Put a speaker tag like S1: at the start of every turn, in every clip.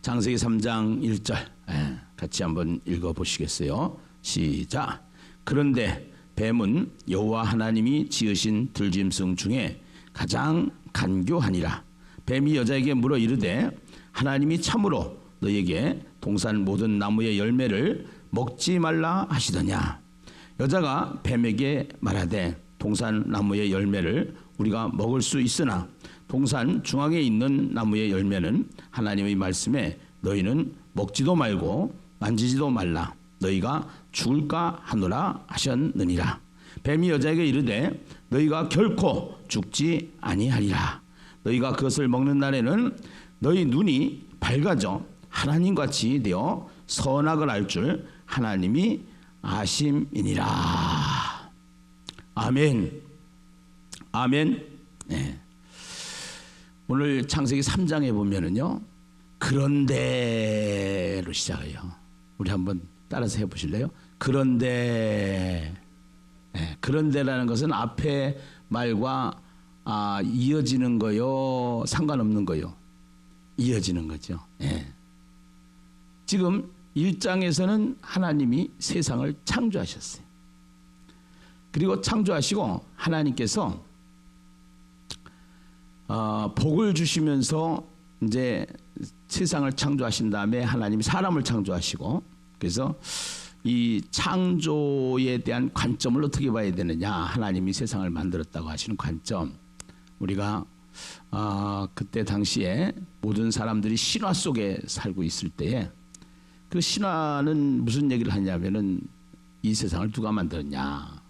S1: 창세기 3장 1절 같이 한번 읽어보시겠어요? 시작. 그런데 뱀은 여호와 하나님이 지으신 들짐승 중에 가장 간교하니라. 뱀이 여자에게 물어 이르되 하나님이 참으로 너에게 동산 모든 나무의 열매를 먹지 말라 하시더냐. 여자가 뱀에게 말하되 동산 나무의 열매를 우리가 먹을 수 있으나 동산 중앙에 있는 나무의 열매는 하나님의 말씀에 너희는 먹지도 말고 만지지도 말라 너희가 죽을까 하노라 하셨느니라. 뱀이 여자에게 이르되 너희가 결코 죽지 아니하리라. 너희가 그것을 먹는 날에는 너희 눈이 밝아져 하나님같이 되어 선악을 알 줄 하나님이 아심이니라. 아멘. 아멘. 네. 오늘 창세기 3장에 보면은요, 그런데로 시작해요. 우리 한번 따라서 해보실래요? 그런데. 네. 그런데라는 것은 앞에 말과 이어지는 거요, 상관없는 거요. 이어지는 거죠. 네. 지금 1장에서는 하나님이 세상을 창조하셨어요. 그리고 창조하시고 하나님께서 복을 주시면서 이제 세상을 창조하신 다음에 하나님이 사람을 창조하시고, 그래서 이 창조에 대한 관점을 어떻게 봐야 되느냐, 하나님이 세상을 만들었다고 하시는 관점, 우리가 그때 당시에 모든 사람들이 신화 속에 살고 있을 때에 그 신화는 무슨 얘기를 하냐면은 이 세상을 누가 만들었냐,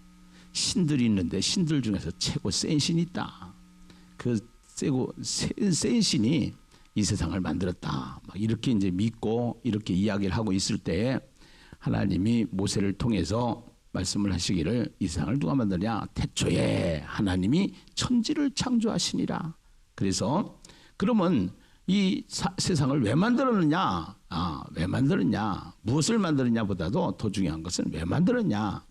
S1: 신들이 있는데 신들 중에서 최고 센 신이 있다, 그 센 신이 이 세상을 만들었다, 막 이렇게 이제 믿고 이렇게 이야기를 하고 있을 때에 하나님이 모세를 통해서 말씀을 하시기를 이 세상을 누가 만드냐, 태초에 하나님이 천지를 창조하시니라. 그래서 그러면 이 세상을 왜 만들었느냐, 왜 만들었냐, 무엇을 만들었냐 보다도 더 중요한 것은 왜 만들었냐.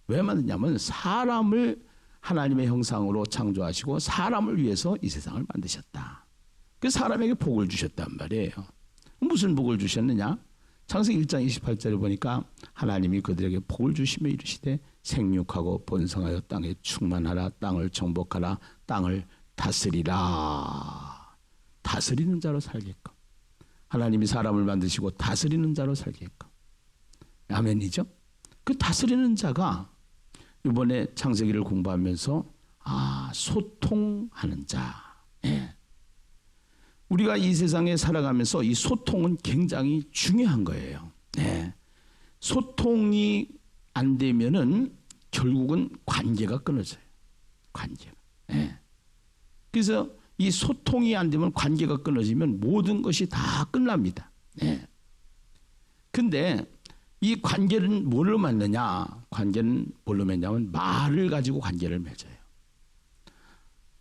S1: 왜 만드냐면 사람을 하나님의 형상으로 창조하시고 사람을 위해서 이 세상을 만드셨다. 그 사람에게 복을 주셨단 말이에요. 무슨 복을 주셨느냐? 창세기 1장 28절에 보니까 하나님이 그들에게 복을 주시며 이르시되 생육하고 번성하여 땅에 충만하라, 땅을 정복하라, 땅을 다스리라. 다스리는 자로 살게끔. 하나님이 사람을 만드시고 다스리는 자로 살게끔. 아멘이죠? 그 다스리는 자가 이번에 창세기를 공부하면서 소통하는 자. 예. 우리가 이 세상에 살아가면서 이 소통은 굉장히 중요한 거예요. 예. 소통이 안 되면은 결국은 관계가 끊어져요. 관계가. 예. 그래서 이 소통이 안 되면, 관계가 끊어지면 모든 것이 다 끝납니다. 예. 근데 이 관계는 뭘로 맺느냐? 관계는 뭘로 맺냐면 말을 가지고 관계를 맺어요.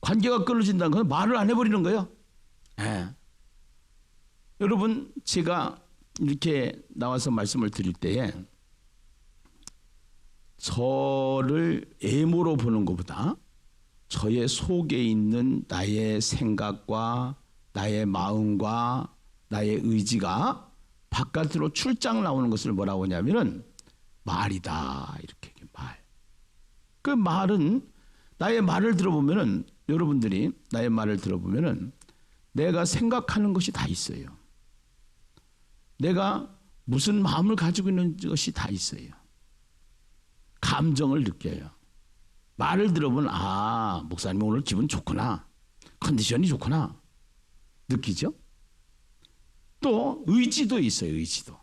S1: 관계가 끊어진다는 건 말을 안 해버리는 거예요. 예. 여러분, 제가 이렇게 나와서 말씀을 드릴 때에 저를 외모로 보는 것보다 저의 속에 있는 나의 생각과 나의 마음과 나의 의지가 바깥으로 출장 나오는 것을 뭐라고 하냐면은 말이다. 이렇게 말. 그 말은, 나의 말을 들어보면은, 여러분들이 나의 말을 들어보면은 내가 생각하는 것이 다 있어요. 내가 무슨 마음을 가지고 있는 것이 다 있어요. 감정을 느껴요. 말을 들어보면 목사님 오늘 기분 좋구나, 컨디션이 좋구나 느끼죠. 또 의지도 있어요. 의지도.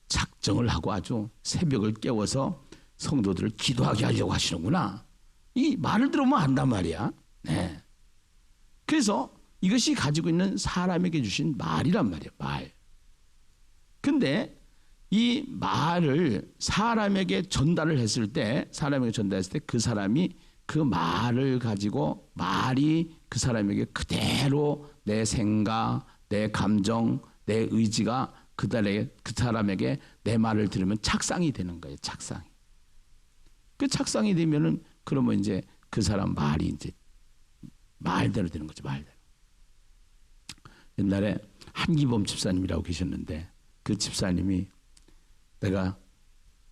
S1: 작정을 하고 아주 새벽을 깨워서 성도들을 기도하게 하려고 하시는구나. 이 말을 들어보면 안단 말이야. 네. 그래서 이것이 가지고 있는 사람에게 주신 말이란 말이에요. 말. 근데 이 말을 사람에게 전달을 했을 때, 그 사람이 그 말을 가지고, 말이 그 사람에게 그대로 내 생각, 내 감정, 내 의지가 그 사람에게 내 말을 들으면 착상이 되는 거예요. 착상이. 그 착상이 되면은 그러면 이제 그 사람 말이 이제 말대로 되는 거죠. 말대로. 옛날에 한기범 집사님이라고 계셨는데 그 집사님이 내가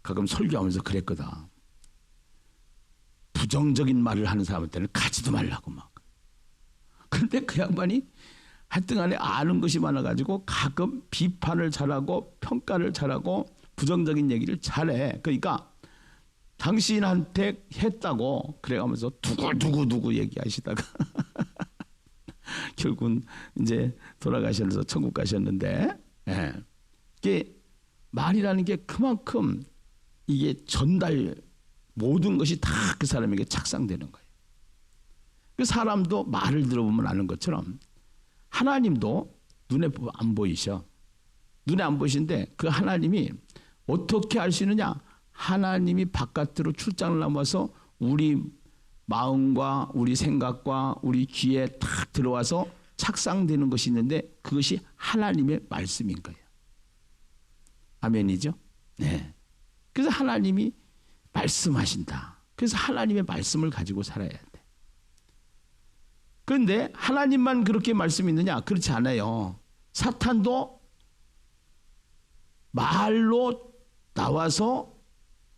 S1: 가끔 설교하면서 그랬거든. 부정적인 말을 하는 사람한테는 가지도 말라고 막. 그런데 그 양반이 하여튼 간에 아는 것이 많아가지고 가끔 비판을 잘하고 평가를 잘하고 부정적인 얘기를 잘해. 그러니까 당신한테 했다고 그래가면서 누구 얘기하시다가 결국은 이제 돌아가셔서 천국 가셨는데, 예. 이게 말이라는 게 그만큼 이게 전달 모든 것이 다 그 사람에게 착상되는 거예요. 그 사람도 말을 들어보면 아는 것처럼 하나님도 눈에 안 보이셔. 눈에 안 보이시는데 그 하나님이 어떻게 알 수 있느냐? 하나님이 바깥으로 출장을 나와서 우리 마음과 우리 생각과 우리 귀에 탁 들어와서 착상되는 것이 있는데 그것이 하나님의 말씀인 거예요. 아멘이죠? 네. 그래서 하나님이 말씀하신다. 그래서 하나님의 말씀을 가지고 살아야 돼. 그런데 하나님만 그렇게 말씀이 있느냐? 그렇지 않아요. 사탄도 말로 나와서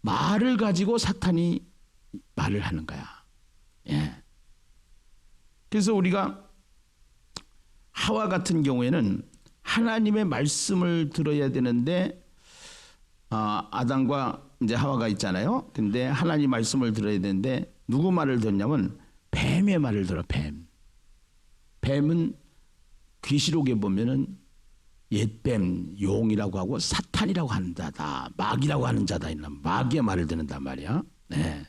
S1: 말을 가지고 사탄이 말을 하는 거야. 예. 그래서 우리가 하와 같은 경우에는 하나님의 말씀을 들어야 되는데 아담과 이제 하와가 있잖아요. 근데 하나님 말씀을 들어야 되는데 누구 말을 듣냐면 뱀의 말을 들어. 뱀은 귀시록에 보면은 옛뱀, 용이라고 하고 사탄이라고 하는 자다, 마귀라고 하는 자다. 마귀의 말을 듣는단 말이야. 네.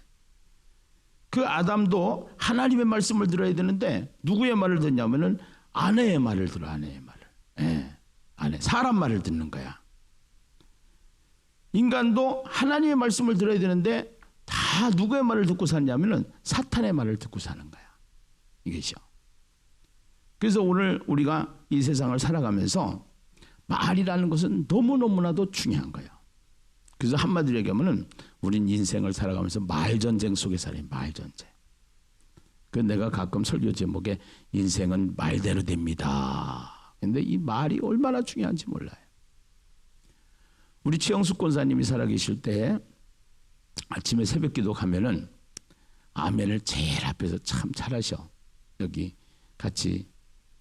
S1: 그 아담도 하나님의 말씀을 들어야 되는데 누구의 말을 듣냐면은 아내의 말을 들어. 아내의 말을. 네. 아내, 사람 말을 듣는 거야. 인간도 하나님의 말씀을 들어야 되는데 다 누구의 말을 듣고 사냐면은 사탄의 말을 듣고 사는 거야. 이것이요. 그래서 오늘 우리가 이 세상을 살아가면서 말이라는 것은 너무너무나도 중요한 거예요. 그래서 한마디로 얘기하면은 우린 인생을 살아가면서 말전쟁 속에 살아요. 말전쟁. 그 내가 가끔 설교 제목에 인생은 말대로 됩니다. 근데 이 말이 얼마나 중요한지 몰라요. 우리 최영숙 권사님이 살아계실 때 아침에 새벽기도 가면은 아멘을 제일 앞에서 참 잘하셔. 여기 같이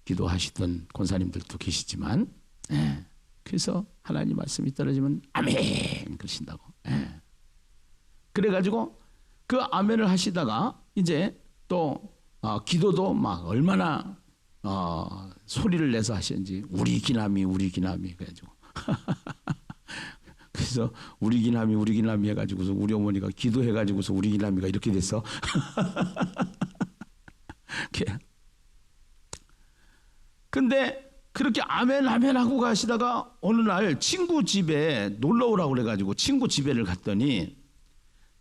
S1: 기도하시던 권사님들도 계시지만, 예. 그래서 하나님 말씀이 떨어지면 아멘 그러신다고. 예. 그래가지고 그 아멘을 하시다가 이제 또 기도도 막 얼마나 소리를 내서 하시는지 우리 기남이 그래가지고 그래서 우리 기남이 해가지고서 우리 어머니가 기도해가지고서 우리 기남이가 이렇게 됐어. 근데 그렇게 아멘 하고 가시다가 어느 날 친구 집에 놀러 오라고 그래가지고 친구 집에를 갔더니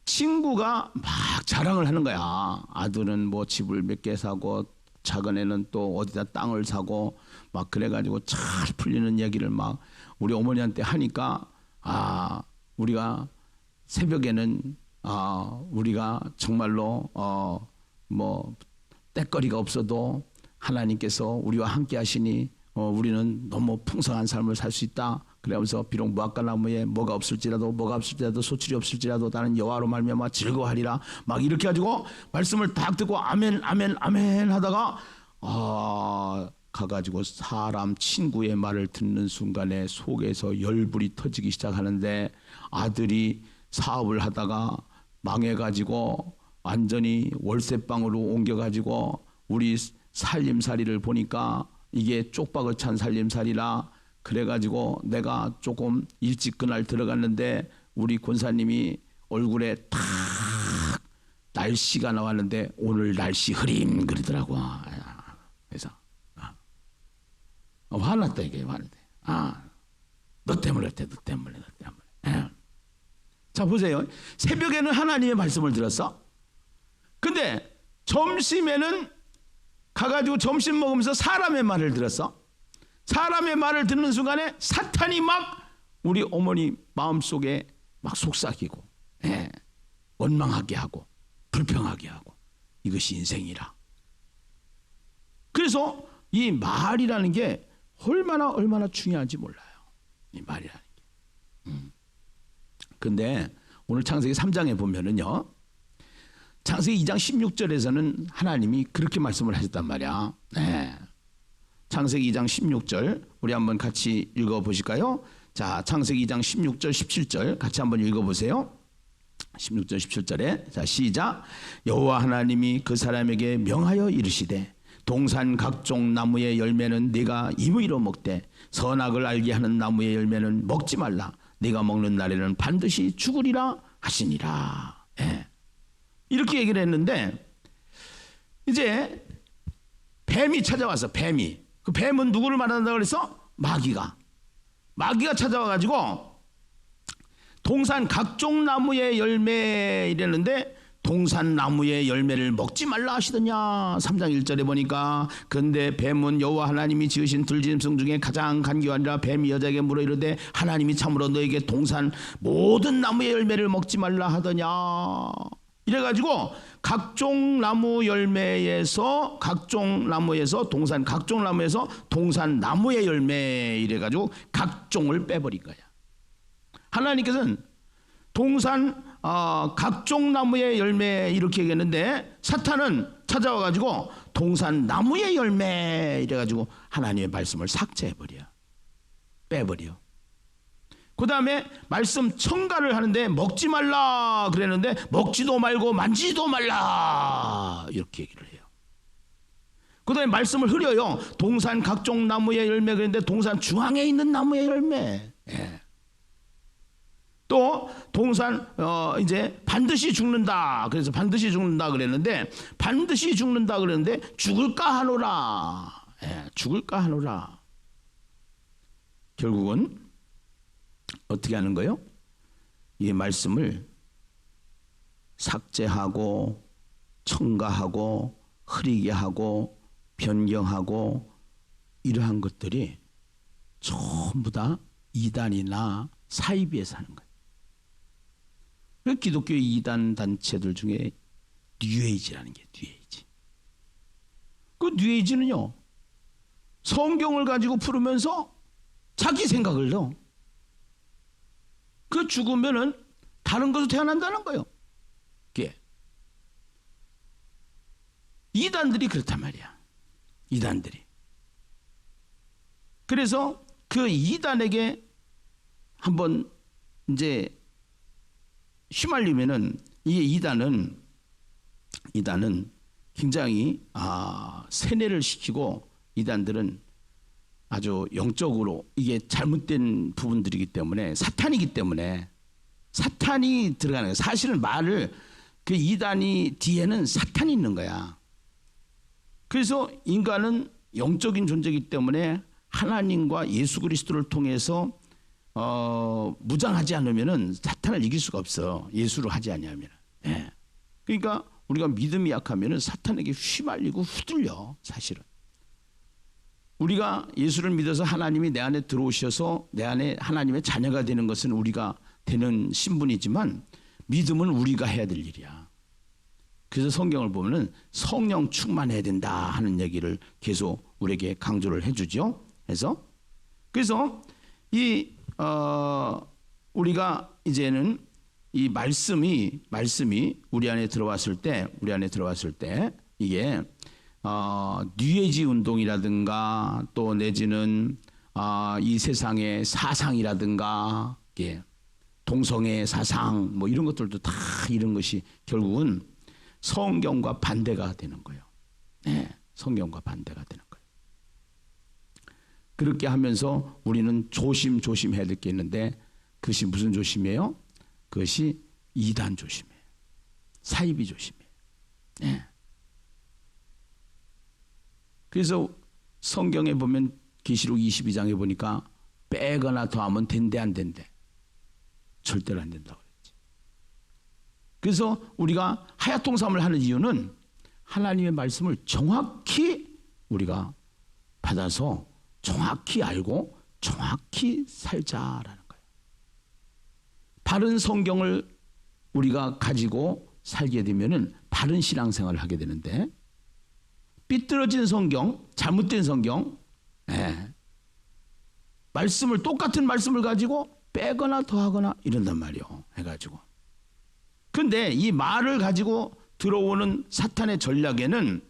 S1: 친구가 막 자랑을 하는 거야. 아들은 뭐 집을 몇 개 사고 작은 애는 또 어디다 땅을 사고 막 그래가지고 잘 풀리는 얘기를 막 우리 어머니한테 하니까 우리가 새벽에는 우리가 정말로 뭐 때거리가 없어도 하나님께서 우리와 함께 하시니 우리는 너무 풍성한 삶을 살 수 있다. 그러면서 비록 무화과나무에 뭐가 없을지라도 소출이 없을지라도 나는 여호와로 말미암아 즐거워하리라. 막 이렇게 가지고 말씀을 딱 듣고 아멘 하다가 가가지고 사람 친구의 말을 듣는 순간에 속에서 열불이 터지기 시작하는데 아들이 사업을 하다가 망해가지고 완전히 월세방으로 옮겨가지고 우리 살림살이를 보니까 이게 쪽박을 찬 살림살이라 그래가지고 내가 조금 일찍 그날 들어갔는데 우리 권사님이 얼굴에 탁 날씨가 나왔는데 오늘 날씨 흐림 그러더라고. 그래서 화났다 이게 화났대. 너 때문에. 자 보세요. 새벽에는 하나님의 말씀을 들었어. 근데 점심에는 가가지고 점심 먹으면서 사람의 말을 들었어. 사람의 말을 듣는 순간에 사탄이 막 우리 어머니 마음속에 막 속삭이고 원망하게 하고 불평하게 하고 이것이 인생이라. 그래서 이 말이라는 게 얼마나 중요한지 몰라요. 이 말이라는 게. 근데 오늘 창세기 3장에 보면은요. 창세기 2장 16절에서는 하나님이 그렇게 말씀을 하셨단 말이야. 네. 창세기 2장 16절 우리 한번 같이 읽어보실까요? 자, 창세기 2장 16절 17절 같이 한번 읽어보세요. 16절 17절에 자 시작. 여호와 하나님이 그 사람에게 명하여 이르시되 동산 각종 나무의 열매는 네가 임의로 먹되 선악을 알게 하는 나무의 열매는 먹지 말라. 네가 먹는 날에는 반드시 죽으리라 하시니라. 예. 이렇게 얘기를 했는데 이제 뱀이 찾아와서 뱀이 그 뱀은 누구를 말한다고 그래서 마귀가 찾아와가지고 동산 각종 나무의 열매 이랬는데 동산 나무의 열매를 먹지 말라 하시더냐. 3장 1절에 보니까 근데 뱀은 여호와 하나님이 지으신 들짐승 중에 가장 간교하니라. 뱀이 여자에게 물어 이르되 하나님이 참으로 너에게 동산 모든 나무의 열매를 먹지 말라 하더냐. 이래가지고 각종 나무 열매에서 동산 각종 나무에서 동산 나무의 열매 이래가지고 각종을 빼버린 거야. 하나님께서는 동산 각종 나무의 열매 이렇게 얘기했는데 사탄은 찾아와가지고 동산 나무의 열매 이래가지고 하나님의 말씀을 삭제해버려. 빼버려. 그 다음에 말씀 첨가를 하는데 먹지 말라 그랬는데 먹지도 말고 만지지도 말라 이렇게 얘기를 해요. 그 다음에 말씀을 흐려요. 동산 각종 나무의 열매 그랬는데 동산 중앙에 있는 나무의 열매. 예. 또 동산 이제 반드시 죽는다. 그래서 반드시 죽는다 그랬는데 반드시 죽는다 그랬는데 죽을까 하노라. 예, 죽을까 하노라. 결국은 어떻게 하는 거예요? 이 말씀을 삭제하고 첨가하고 흐리게 하고 변경하고 이러한 것들이 전부 다 이단이나 사이비에서 하는 거예요. 기독교 이단 단체들 중에 뉴에이지라는 게 뉴에이지. 그 뉴에이지는요 성경을 가지고 풀으면서 자기 생각을 넣어. 그 죽으면은 다른 것으로 태어난다는 거예요. 그게 이단들이 그렇단 말이야. 이단들이. 그래서 그 이단에게 한번 이제 휘말리면은 이 이단은 굉장히 세뇌를 시키고 이단들은 아주 영적으로 이게 잘못된 부분들이기 때문에 사탄이기 때문에 사탄이 들어가는 거야. 사실은 말을 그 이단이 뒤에는 사탄이 있는 거야. 그래서 인간은 영적인 존재이기 때문에 하나님과 예수 그리스도를 통해서 무장하지 않으면은 사탄을 이길 수가 없어. 예수를 하지 않으면. 예. 그러니까 우리가 믿음이 약하면은 사탄에게 휘말리고 휘둘려. 사실은. 우리가 예수를 믿어서 하나님이 내 안에 들어오셔서 내 안에 하나님의 자녀가 되는 것은 우리가 되는 신분이지만 믿음은 우리가 해야 될 일이야. 그래서 성경을 보면은 성령 충만해야 된다 하는 얘기를 계속 우리에게 강조를 해주죠. 그래서 이 우리가 이제는 이 말씀이 우리 안에 들어왔을 때 이게 뉴에이지 운동이라든가 또 내지는 이 세상의 사상이라든가 동성애 사상 뭐 이런 것들도 다 이런 것이 결국은 성경과 반대가 되는 거예요. 네, 성경과 반대가 되는 거예요. 그렇게 하면서 우리는 조심해야 될 게 있는데 그것이 무슨 조심이에요? 그것이 이단 조심이에요. 사이비 조심이에요. 네. 그래서 성경에 보면 계시록 22장에 보니까 빼거나 더하면 된대 안 된대. 절대로 안 된다고 그랬지. 그래서 우리가 하야통삼을 하는 이유는 하나님의 말씀을 정확히 우리가 받아서 정확히 알고 정확히 살자라는 거예요. 바른 성경을 우리가 가지고 살게 되면은 바른 신앙생활을 하게 되는데 삐뚤어진 성경, 잘못된 성경, 말씀을 똑같은 말씀을 가지고 빼거나 더하거나 이런단 말이요. 해가지고. 근데 이 말을 가지고 들어오는 사탄의 전략에는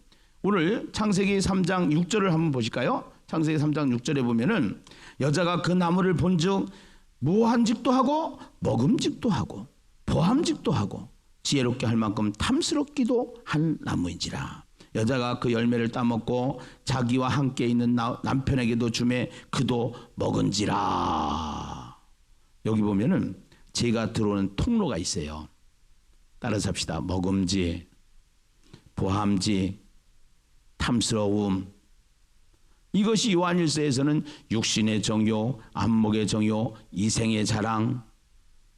S1: 오늘 창세기 3장 6절을 한번 보실까요? 창세기 3장 6절에 보면은 여자가 그 나무를 본즉 무한직도 하고 먹음직도 하고 보함직도 하고 지혜롭게 할 만큼 탐스럽기도 한 나무인지라. 여자가 그 열매를 따먹고 자기와 함께 있는 남편에게도 주매 그도 먹은지라. 여기 보면은 죄가 들어오는 통로가 있어요. 따라서 합시다. 먹음직, 보함직, 탐스러움. 이것이 요한일서에서는 육신의 정욕, 안목의 정욕, 이생의 자랑.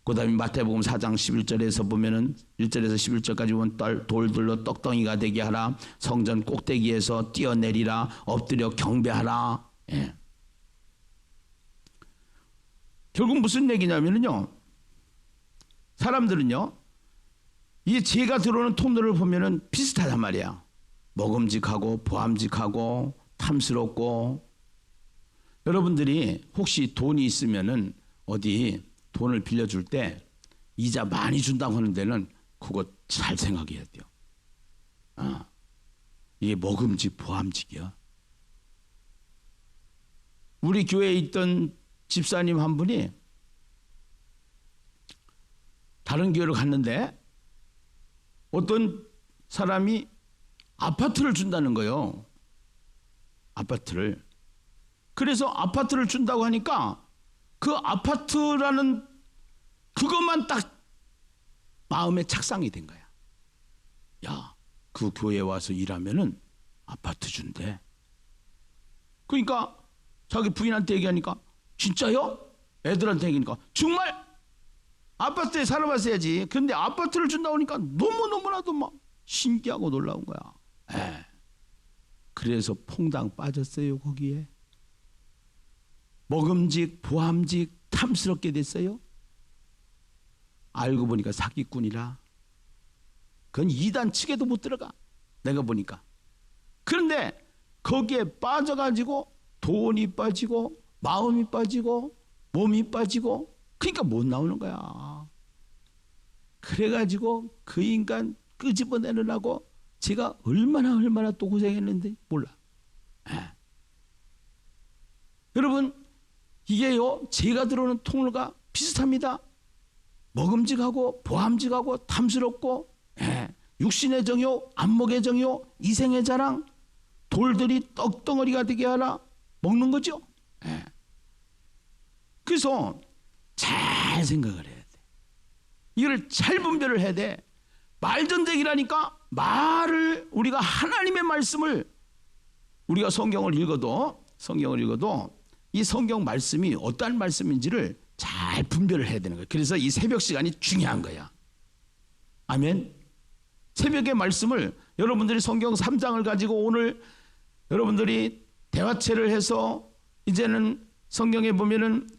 S1: 그 다음에 마태복음 4장 11절에서 보면은 1절에서 11절까지 보면 돌들로 떡덩이가 되게 하라. 성전 꼭대기에서 뛰어내리라. 엎드려 경배하라. 예. 결국 무슨 얘기냐면요. 사람들은요. 이 죄가 들어오는 통로를 보면은 비슷하단 말이야. 먹음직하고 보함직하고 탐스럽고. 여러분들이 혹시 돈이 있으면은 어디 돈을 빌려줄 때 이자 많이 준다고 하는 데는 그거 잘 생각해야 돼요. 이게 먹음직 보함직이야. 우리 교회에 있던 집사님 한 분이 다른 교회를 갔는데 어떤 사람이 아파트를 준다는 거예요. 아파트를. 그래서 아파트를 준다고 하니까 그 아파트라는 그것만 딱 마음에 착상이 된 거야. 야, 그 교회에 와서 일하면은 아파트 준대. 그러니까 자기 부인한테 얘기하니까 진짜요? 애들한테 얘기하니까 정말 아파트에 살아봤어야지. 근데 아파트를 준다고 하니까 너무너무나도 막 신기하고 놀라운 거야. 그래서 퐁당 빠졌어요. 거기에. 먹음직, 보함직, 탐스럽게 됐어요. 알고 보니까 사기꾼이라. 그건 이단 측에도 못 들어가. 내가 보니까. 그런데 거기에 빠져가지고 돈이 빠지고 마음이 빠지고 몸이 빠지고 그러니까 못 나오는 거야. 그래가지고 그 인간 끄집어내느라고 제가 얼마나 또 고생했는데 몰라. 여러분 이게요 죄가 들어오는 통로가 비슷합니다. 먹음직하고 보함직하고 탐스럽고 육신의 정욕, 안목의 정욕, 이생의 자랑, 돌들이 떡덩어리가 되게 하라. 먹는 거죠. 그래서 잘 생각을 해야 돼. 이걸 잘 분별을 해야 돼. 말전쟁이라니까 말을 우리가 하나님의 말씀을 우리가 성경을 읽어도 이 성경 말씀이 어떠한 말씀인지를 잘 분별을 해야 되는 거예요. 그래서 이 새벽 시간이 중요한 거야. 아멘. 새벽의 말씀을 여러분들이 성경 3장을 가지고 오늘 여러분들이 대화체를 해서 이제는 성경에 보면은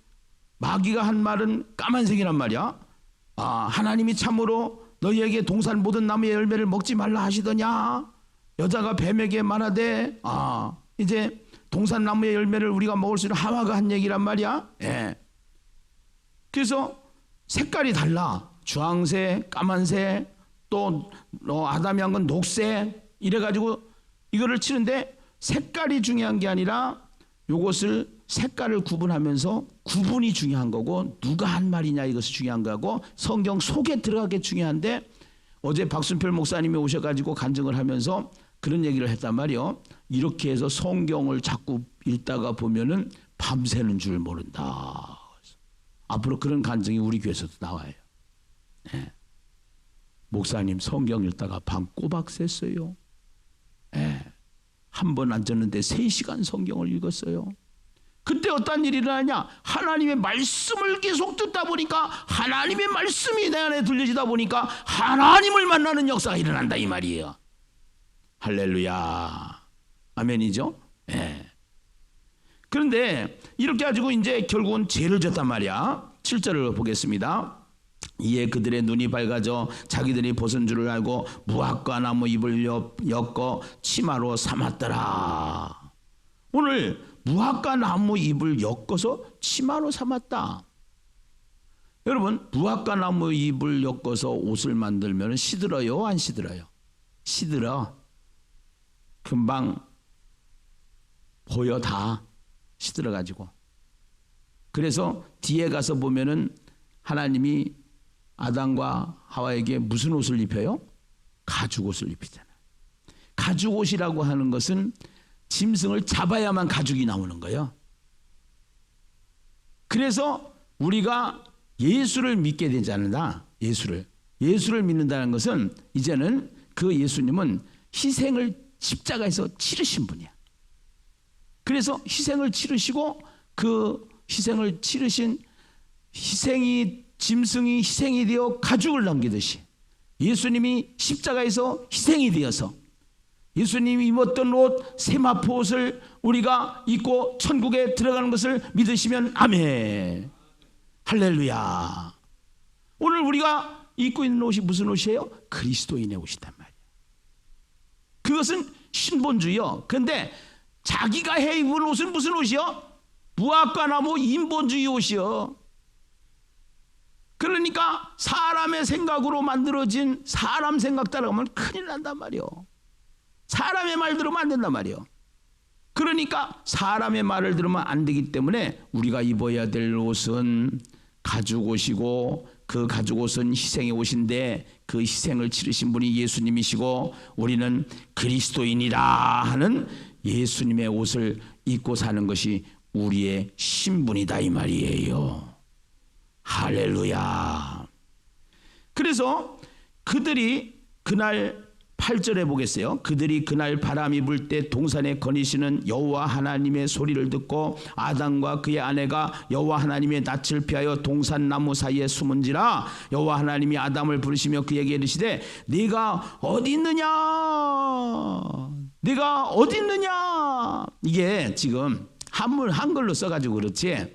S1: 마귀가 한 말은 까만색이란 말이야. 하나님이 참으로 너희에게 동산 모든 나무의 열매를 먹지 말라 하시더냐. 여자가 뱀에게 말하되 이제 동산 나무의 열매를 우리가 먹을 수 있는 하와가 한 얘기란 말이야. 그래서 색깔이 달라. 주황색, 까만색, 또 아담이 한 건 녹색 이래가지고 이거를 치는데 색깔이 중요한 게 아니라 요것을 색깔을 구분하면서 구분이 중요한 거고 누가 한 말이냐 이것이 중요한 거고 성경 속에 들어가게 중요한데 어제 박순필 목사님이 오셔가지고 간증을 하면서 그런 얘기를 했단 말이요. 이렇게 해서 성경을 자꾸 읽다가 보면은 밤새는 줄 모른다. 앞으로 그런 간증이 우리 교회에서도 나와요. 목사님 성경 읽다가 밤 꼬박 샜어요. 한 번 앉았는데 3시간 성경을 읽었어요. 그때 어떤 일이 일어나냐? 하나님의 말씀을 계속 듣다 보니까 하나님의 말씀이 내 안에 들려지다 보니까 하나님을 만나는 역사가 일어난다 이 말이에요. 할렐루야. 아멘이죠? 그런데 이렇게 가지고 이제 결국은 죄를 졌단 말이야. 7절을 보겠습니다. 이에 그들의 눈이 밝아져 자기들이 벗은 줄을 알고 무화과 나무 잎을 엮어 치마로 삼았더라. 오늘 무화과 나무 잎을 엮어서 치마로 삼았다. 여러분, 무화과 나무 잎을 엮어서 옷을 만들면 시들어요, 안 시들어요? 시들어. 금방 보여, 다 시들어가지고. 그래서 뒤에 가서 보면은 하나님이 아담과 하와에게 무슨 옷을 입혀요? 가죽옷을 입히잖아요. 가죽옷이라고 하는 것은 짐승을 잡아야만 가죽이 나오는 거예요. 그래서 우리가 예수를 믿게 되지 않는다. 예수를 믿는다는 것은 이제는 그 예수님은 희생을 십자가에서 치르신 분이야. 그래서 희생을 치르시고 그 희생을 치르신 희생이 짐승이 희생이 되어 가죽을 남기듯이 예수님이 십자가에서 희생이 되어서 예수님이 입었던 옷 세마포 옷을 우리가 입고 천국에 들어가는 것을 믿으시면 아멘. 할렐루야. 오늘 우리가 입고 있는 옷이 무슨 옷이에요? 그리스도인의 옷이단 말이에요. 그것은 신본주의요. 그런데 자기가 해 입은 옷은 무슨 옷이요? 무화과 나무 인본주의 옷이요. 그러니까 사람의 생각으로 만들어진 사람 생각 따라가면 큰일 난단 말이요. 사람의 말 들으면 안 된단 말이요. 그러니까 사람의 말을 들으면 안 되기 때문에 우리가 입어야 될 옷은 가죽옷이고 그 가죽옷은 희생의 옷인데 그 희생을 치르신 분이 예수님이시고 우리는 그리스도인이라 하는 예수님의 옷을 입고 사는 것이 우리의 신분이다 이 말이에요. 할렐루야. 그래서 그들이 그날 8절에 보겠어요. 그들이 그날 바람이 불 때 동산에 거니시는 여호와 하나님의 소리를 듣고 아담과 그의 아내가 여호와 하나님의 낯을 피하여 동산 나무 사이에 숨은지라 여호와 하나님이 아담을 부르시며 그에게 이르시되 네가 어디 있느냐? 네가 어디 있느냐? 이게 지금 한글로 써가지고 그렇지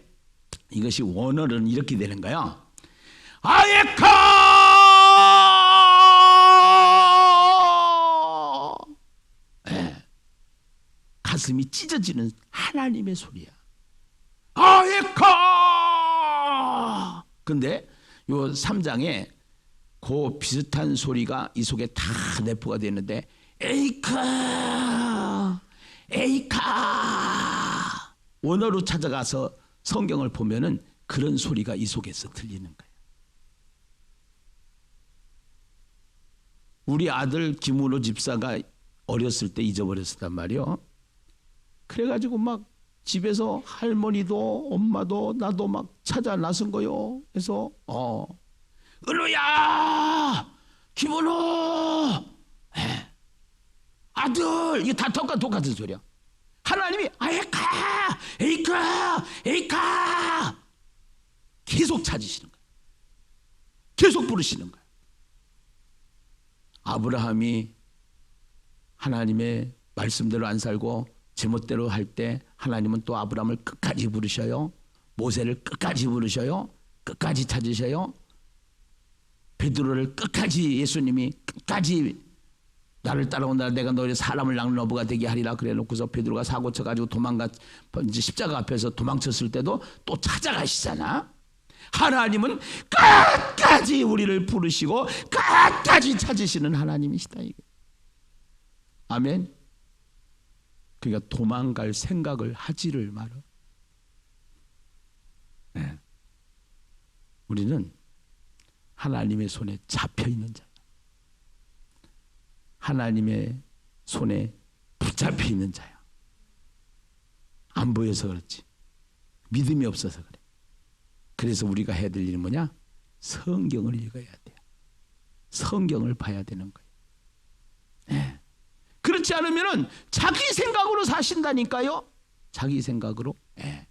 S1: 이것이 원어는 이렇게 되는 거야. 아예카! 가슴이 찢어지는 하나님의 소리야. 아예카! 근데 요 3장에 그 비슷한 소리가 이 속에 다 내포가 되는데 에이카! 에이카! 원어로 찾아가서 성경을 보면은 그런 소리가 이 속에서 들리는 거예요. 우리 아들 김은호 집사가 어렸을 때 잊어버렸단 말이요. 그래가지고 막 집에서 할머니도 엄마도 나도 막 찾아 나선 거요. 그래서 은호야, 김은호, 아들, 이게 다 똑같은 소리야. 하나님이 아에카, 에이카, 에이카 계속 찾으시는 거야. 계속 부르시는 거야. 아브라함이 하나님의 말씀대로 안 살고 제멋대로 할 때 하나님은 또 아브라함을 끝까지 부르셔요. 모세를 끝까지 부르셔요. 끝까지 찾으셔요. 베드로를 끝까지 예수님이 끝까지 나를 따라온다 내가 너희 사람을 낚는 어부가 되게 하리라 그래 놓고서 베드로가 사고 쳐가지고 도망가 이제 십자가 앞에서 도망쳤을 때도 또 찾아가시잖아. 하나님은 끝까지 우리를 부르시고 끝까지 찾으시는 하나님이시다 이게. 아멘. 그러니까 도망갈 생각을 하지를 말아. 네. 우리는 하나님의 손에 잡혀 있는 자야. 하나님의 손에 붙잡혀 있는 자야. 안 보여서 그렇지. 믿음이 없어서 그래. 그래서 우리가 해야 될 일은 뭐냐? 성경을 읽어야 돼. 성경을 봐야 되는 거예요. 네. 그렇지 않으면 자기 생각으로 사신다니까요. 자기 생각으로. 네.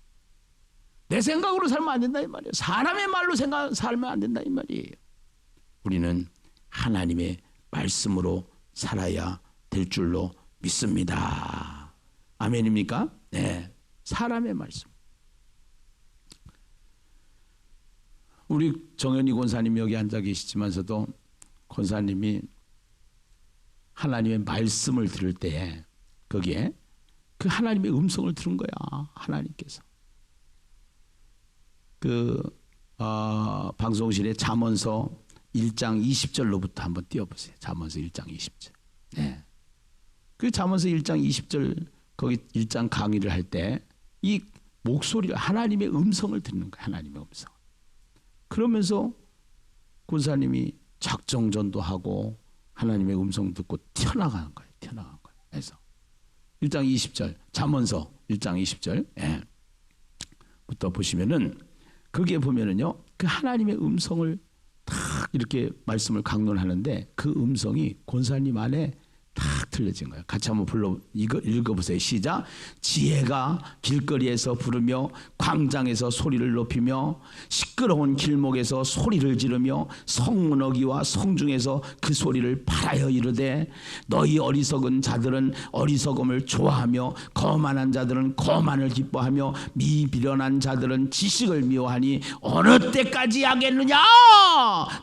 S1: 내 생각으로 살면 안 된다 이 말이에요. 사람의 말로 살면 안 된다 이 말이에요. 우리는 하나님의 말씀으로 살아야 될 줄로 믿습니다. 아멘입니까? 네. 사람의 말씀. 우리 정현희 권사님 여기 앉아 계시지만서도 권사님이 하나님의 말씀을 들을 때 거기에 그 하나님의 음성을 들은 거야. 하나님께서. 방송실에 잠언서 1장 20절로부터 한번 띄워보세요. 잠언서 1장 20절. 네. 그 잠언서 1장 20절 거기 1장 강의를 할 때 이 목소리를 하나님의 음성을 듣는 거예요. 하나님의 음성. 그러면서 군사님이 작정전도 하고 하나님의 음성 듣고 튀어나가는 거예요. 튀어나간 거예요. 그래서 1장 20절 잠언서 1장 20절 예. 부터 보시면은 거기에 보면은요 그 하나님의 음성을 딱 이렇게 말씀을 강론하는데 그 음성이 권사님 안에 딱 들려진 거예요. 같이 한번 읽어보세요. 시작. 지혜가 길거리에서 부르며 광장에서 소리를 높이며 시끄러운 길목에서 소리를 지르며 성문어기와 성중에서 그 소리를 발하여 이르되 너희 어리석은 자들은 어리석음을 좋아하며 거만한 자들은 거만을 기뻐하며 미비련한 자들은 지식을 미워하니 어느 때까지 하겠느냐.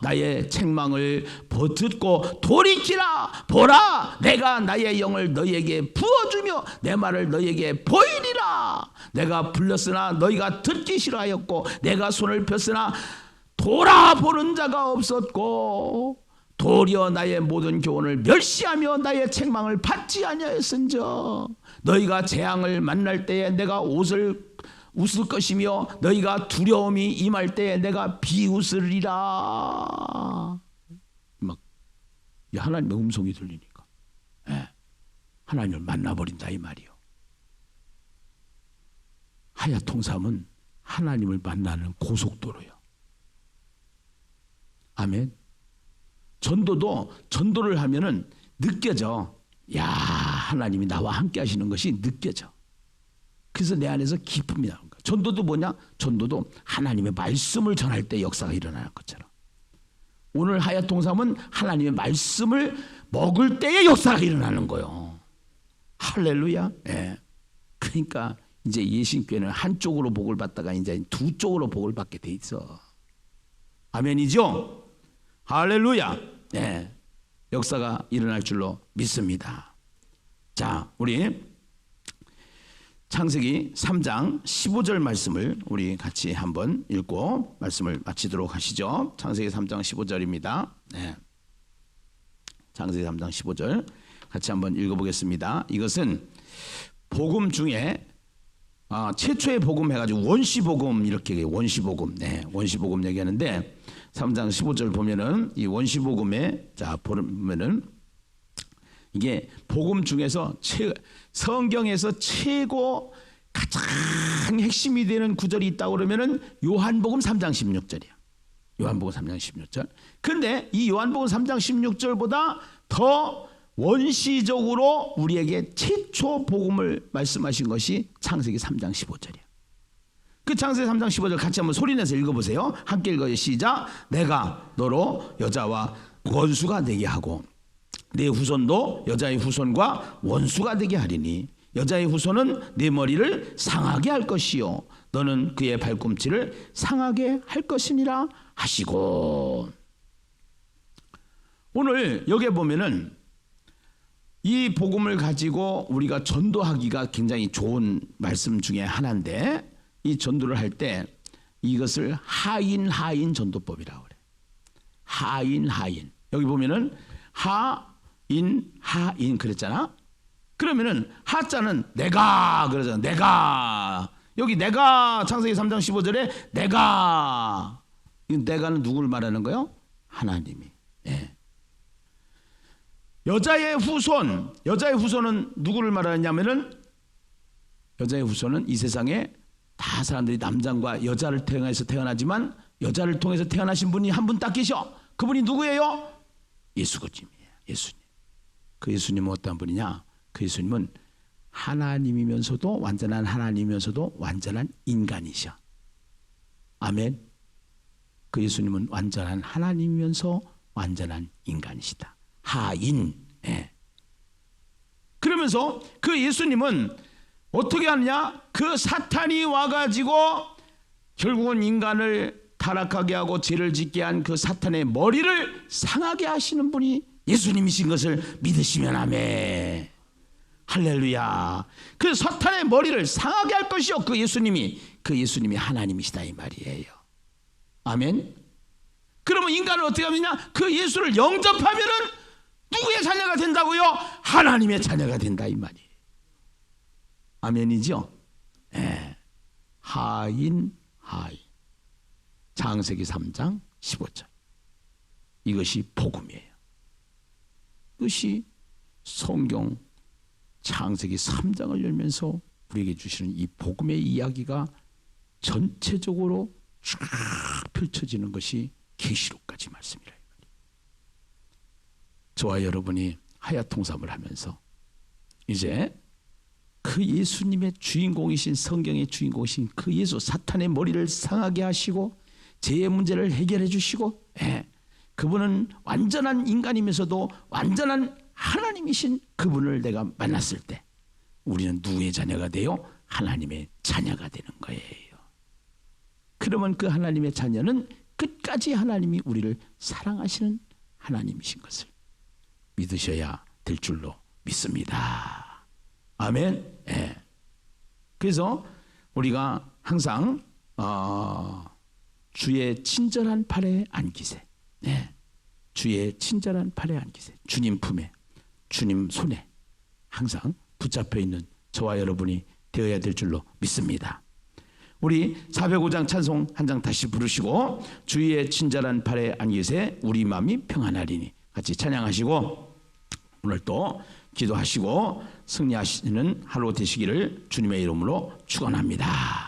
S1: 나의 책망을 버듣고 돌이키라. 보라 내가 나의 영을 너희에게 부어주며 내 말을 너희에게 보이리라. 내가 불렀으나 너희가 듣기 싫어하였고 내가 손을 폈으나 돌아보는 자가 없었고 도리어 나의 모든 교훈을 멸시하며 나의 책망을 받지 아니하였은저 너희가 재앙을 만날 때에 내가 웃을 것이며 너희가 두려움이 임할 때에 내가 비웃으리라. 막 하나님의 음성이 들리니까 예, 하나님을 만나버린다 이 말이요. 하야통삼은 하나님을 만나는 고속도로요. 아멘. 전도도 전도를 하면은 느껴져. 야 하나님이 나와 함께 하시는 것이 느껴져. 그래서 내 안에서 기쁨이 나오는 거야. 전도도 뭐냐? 전도도 하나님의 말씀을 전할 때 역사가 일어나는 것처럼. 오늘 하야통삼은 하나님의 말씀을 먹을 때의 역사가 일어나는 거예요. 할렐루야. 예. 그러니까 이제 예신교회는 한쪽으로 복을 받다가 이제 두 쪽으로 복을 받게 돼 있어. 아멘이죠? 할렐루야. 예. 역사가 일어날 줄로 믿습니다. 자, 우리 창세기 3장 15절 말씀을 우리 같이 한번 읽고 말씀을 마치도록 하시죠. 창세기 3장 15절입니다. 네. 창세기 3장 15절 같이 한번 읽어보겠습니다. 이것은 복음 중에 최초의 복음 해가지고 원시복음 이렇게 원시복음, 네, 원시복음 얘기하는데 3장 15절 보면은 이 원시복음에 자 보면은 이게 복음 중에서 성경에서 최고 가장 핵심이 되는 구절이 있다고 그러면은 요한복음 3장 16절이야. 요한복음 3장 16절. 근데 이 요한복음 3장 16절보다 더 원시적으로 우리에게 최초 복음을 말씀하신 것이 창세기 3장 15절이야. 그 창세기 3장 15절 같이 한번 소리내서 읽어보세요. 함께 읽어요. 시작. 내가 너로 여자와 원수가 되게 하고 내 후손도 여자의 후손과 원수가 되게 하리니 여자의 후손은 내 머리를 상하게 할 것이요 너는 그의 발꿈치를 상하게 할 것이니라 하시고. 오늘 여기에 보면은 이 복음을 가지고 우리가 전도하기가 굉장히 좋은 말씀 중에 하나인데 이 전도를 할 때 이것을 하인 전도법이라고 그래. 하인 여기 보면은 하인 그랬잖아. 그러면은 하자는 내가 그러잖아. 내가 여기 내가 창세기 3장 15절에 내가는 누구를 말하는 거예요? 하나님이. 예. 여자의 후손은 누구를 말하냐면은 여자의 후손은 이 세상에 다 사람들이 남자와 여자를 통해서 태어나지만 여자를 통해서 태어나신 분이 한 분 딱 계셔. 그분이 누구예요? 예수님이에요. 예수님. 그 예수님은 어떤 분이냐? 그 예수님은 하나님이면서도 완전한 하나님이면서도 완전한 인간이셔. 아멘. 그 예수님은 완전한 하나님이면서 완전한 인간이시다. 하인. 예. 그러면서 그 예수님은 어떻게 하느냐? 그 사탄이 와가지고 결국은 인간을 타락하게 하고 죄를 짓게 한 그 사탄의 머리를 상하게 하시는 분이 예수님이신 것을 믿으시면 아멘. 할렐루야. 그 사탄의 머리를 상하게 할 것이요, 그 예수님이 하나님이시다 이 말이에요. 아멘. 그러면 인간은 어떻게 하느냐? 그 예수를 영접하면은 누구의 자녀가 된다고요? 하나님의 자녀가 된다 이 말이에요. 아멘이죠? 네. 하인. 창세기 3장 15절. 이것이 복음이에요. 이것이 성경 창세기 3장을 열면서 우리에게 주시는 이 복음의 이야기가 전체적으로 쫙 펼쳐지는 것이 계시록까지 말씀이라. 저와 여러분이 하야통삼을 하면서 이제 그 예수님의 주인공이신, 성경의 주인공이신 그 예수, 사탄의 머리를 상하게 하시고 죄의 문제를 해결해 주시고, 그분은 완전한 인간이면서도 완전한 하나님이신 그분을 내가 만났을 때 우리는 누구의 자녀가 돼요? 하나님의 자녀가 되는 거예요. 그러면 그 하나님의 자녀는 끝까지 하나님이 우리를 사랑하시는 하나님이신 것을 믿으셔야 될 줄로 믿습니다. 아멘. 그래서 우리가 항상 주의 친절한 팔에 안기세. 주의 친절한 팔에 안기세. 주님 품에, 주님 손에 항상 붙잡혀 있는 저와 여러분이 되어야 될 줄로 믿습니다. 우리 405장 찬송 한 장 다시 부르시고, 주의 친절한 팔에 안기세 우리 마음이 평안하리니 같이 찬양하시고 오늘 또 기도하시고 승리하시는 하루 되시기를 주님의 이름으로 축원합니다.